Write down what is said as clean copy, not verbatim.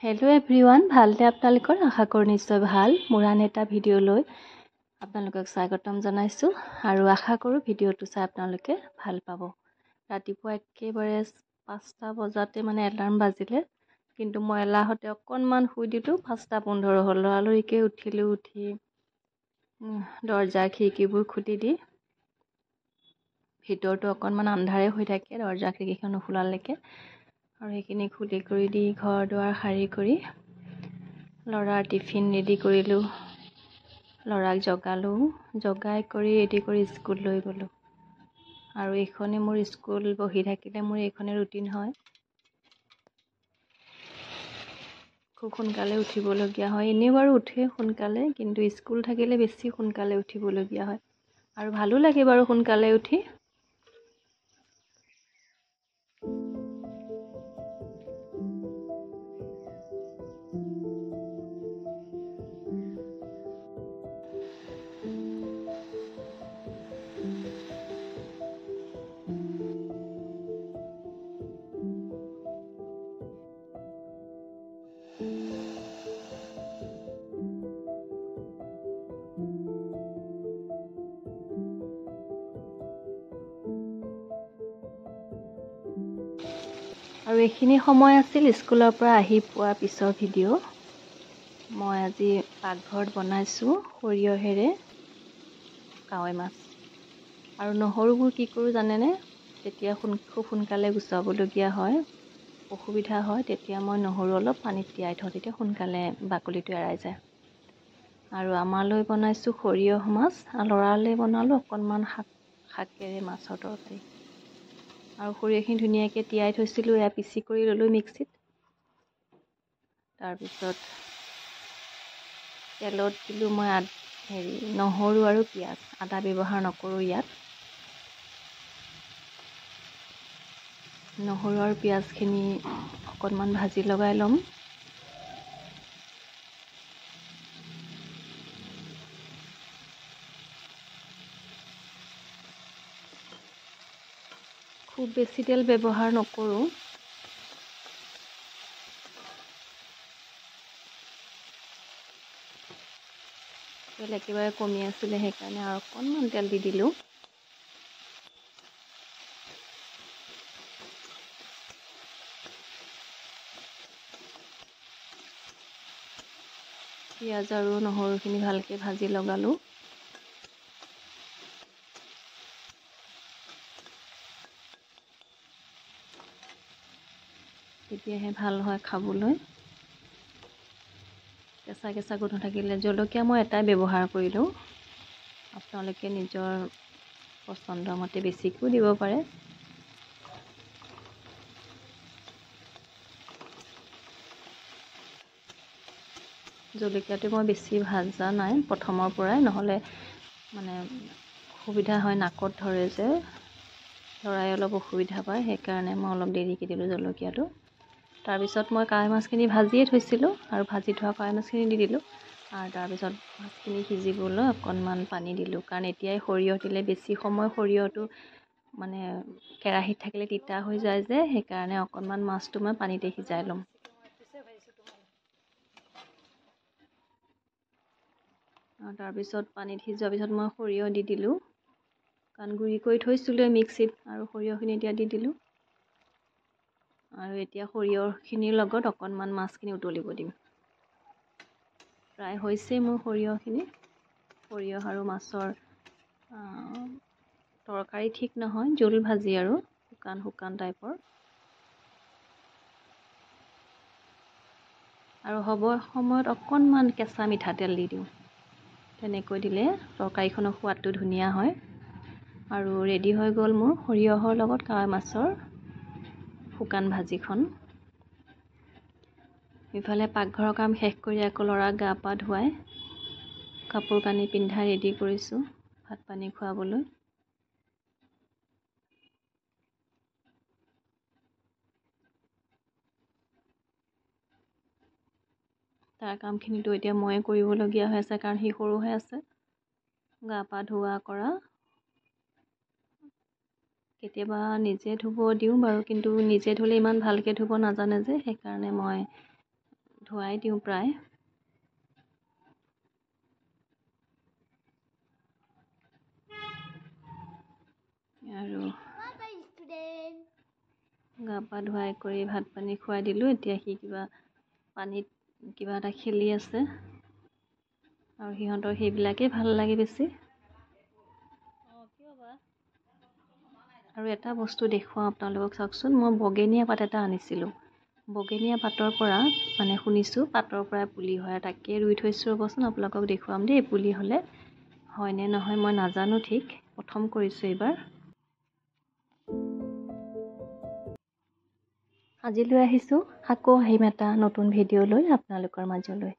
Hello' everyone, ভালনে আপোনালোকৰ? আশা কৰোঁ নিশ্চয় ভাল। মোৰ আন এটা ভিডিঅ'লৈ আপোনালোকক স্বাগতম জনাইছোঁ আৰু আশা কৰোঁ ভিডিঅ'টো চাই আপোনালোকে ভাল পাব। ৰাতিপুৱা একেবাৰে 5টা বজাতে এলাৰ্ম বাজিলে, কিন্তু মই এলাহতে অকণমান শুই দিলোঁ। 5:15 হ'ল। লৰালৰিকৈ উঠিলোঁ। উঠি দৰজা খিৰিকীবোৰ খুলি দি ভিতৰটো অকণমান আন্ধাৰে হৈ থাকে দৰজা খিৰিকীখন নুখুলালৈকে, আৰু সেইখিনি খুলি কৰি দি ঘৰ দুৱাৰ সাৰি কৰি ল'ৰাৰ টিফিন ৰেডি কৰিলোঁ। ল'ৰাক জগাই কৰি ৰেডি কৰি স্কুল লৈ গ'লোঁ। আৰু এইখনে মোৰ স্কুল বহি থাকিলে মোৰ এইখনে ৰুটিন হয়। খুব সোনকালে উঠিবলগীয়া হয়। এনেও বাৰু উঠে সোনকালে, কিন্তু স্কুল থাকিলে বেছি সোনকালে উঠিবলগীয়া হয়। আৰু ভালো লাগে বাৰু সোনকালে উঠি। আৰু এইখিনি সময় আছিল স্কুলৰ পৰা আহি পোৱাৰ পিছৰ ভিডিঅ'। মই আজি পাকঘৰত বনাইছোঁ সৰিয়হেৰে কাৱৈ মাছ। আৰু নহৰুবোৰ কি কৰোঁ জানেনে? যেতিয়া খুব সোনকালে গুচাবলগীয়া হয়, অসুবিধা হয়, তেতিয়া মই নহৰু অলপ পানীত তিয়াই থওঁ, তেতিয়া সোনকালে বাকলিটো এৰাই যায়। আৰু আমালৈ বনাইছোঁ সৰিয়হ মাছ, আৰু ল'ৰালৈ বনালোঁ অকণমান শাকেৰে মাছৰ তৰকাৰী। আৰু সৰিয়হখিনি ধুনীয়াকৈ তিয়াই থৈছিলোঁ, এয়া পিচি কৰি ল'লোঁ মিক্সিত। তাৰপিছত তেলত দিলোঁ মই নহৰু আৰু পিঁয়াজ। আদা ব্যৱহাৰ নকৰোঁ ইয়াত। নহৰু আৰু পিঁয়াজখিনি অকণমান ভাজি লগাই ল'ম। খুব বেছি তেল ব্যৱহাৰ নকৰোঁ। তেল একেবাৰে কমি আছিলে, সেইকাৰণে আৰু অকণমান তেল দি দিলোঁ। পিঁয়াজ আৰু নহৰুখিনি ভালকৈ ভাজি লগালোঁ। তেতিয়াহে ভাল হয় খাবলৈ। কেঁচা কেঁচা গোন্ধ থাকিলে জলকীয়া মই এটাই ব্যৱহাৰ কৰিলোঁ। আপোনালোকে নিজৰ পচন্দৰ মতে বেছিকৈও দিব পাৰে। জলকীয়াটো মই বেছি ভাজা নাই প্ৰথমৰ পৰাই, নহ'লে অসুবিধা হয়, নাকত ধৰে যে, ল'ৰাই অলপ অসুবিধা পায়, সেইকাৰণে মই অলপ দেৰিকৈ দিলোঁ জলকীয়াটো। তাৰপিছত মই কাৱৈ মাছখিনি ভাজিয়ে থৈছিলোঁ, আৰু ভাজি থোৱা কাৱৈ মাছখিনি দি দিলোঁ। আৰু তাৰপিছত মাছখিনি সিজিবলৈ অকণমান পানী দিলোঁ, কাৰণ এতিয়াই সৰিয়হ দিলে বেছি সময় সৰিয়হটো কেৰাহীত থাকিলে তিতা হৈ যায় যে, সেইকাৰণে অকণমান মাছটো মই পানীতে সিজাই ল'ম। তাৰপিছত পানীত সিজোৱাৰ পিছত মই সৰিয়হ দি দিলোঁ, কাৰণ গুড়ি কৰি থৈছিলোঁ মিক্সিত, আৰু সৰিয়হখিনি এতিয়া দি দিলোঁ। আৰু এতিয়া সৰিয়হখিনিৰ লগত অকণমান মাছখিনি উতলিব দিম। প্ৰায় হৈছেই মোৰ সৰিয়হখিনি। সৰিয়হ আৰু মাছৰ তৰকাৰী ঠিক নহয়, জোল ভাজি আৰু শুকান শুকান টাইপৰ। আৰু হ'বৰ সময়ত অকণমান কেঁচা মিঠাতেল দি দিওঁ। তেনেকৈ দিলে তৰকাৰীখনৰ সোৱাদটো ধুনীয়া হয়। আৰু ৰেডি হৈ গ'ল মোৰ সৰিয়হৰ লগত কাৱৈ মাছৰ শুকান ভাজিখন। ইফালে পাকঘৰৰ কাম শেষ কৰি আকৌ ল'ৰাক গা পা ধুৱাই কাপোৰ কানি পিন্ধাই ৰেডি কৰিছোঁ ভাত পানী খুৱাবলৈ। তাৰ কামখিনিতো এতিয়া ময়ে কৰিবলগীয়া হৈ আছে, কাৰণ সি সৰু হৈ আছে। গা পা ধোৱা কৰা, কেতিয়াবা নিজে ধুব দিওঁ বাৰু, কিন্তু নিজে ধুলে ইমান ভালকৈ ধুব নাজানে যে, সেইকাৰণে মই ধুৱাই দিওঁ প্ৰায়। আৰু গা পা ধুৱাই কৰি ভাত পানী খুৱাই দিলোঁ। এতিয়া সি পানীত কিবা এটা খেলি আছে আৰু সিহঁতৰ সেইবিলাকেই ভাল লাগে বেছি। আৰু এটা বস্তু দেখুৱাওঁ আপোনালোকক, চাওকচোন। মই বগেনীয়া পাত এটা আনিছিলোঁ। বগেনীয়া পাতৰ পৰা শুনিছোঁ পাতৰ পৰা পুলি হয়, তাকে ৰুই থৈছোঁ। ৰ'বচোন আপোনালোকক দেখুৱাম দেই, পুলি হ'লে হয়নে নহয় মই নাজানো ঠিক, প্ৰথম কৰিছোঁ এইবাৰ। আজিলৈ আহিছোঁ, আকৌ আহিম এটা নতুন ভিডিঅ' লৈ আপোনালোকৰ মাজলৈ।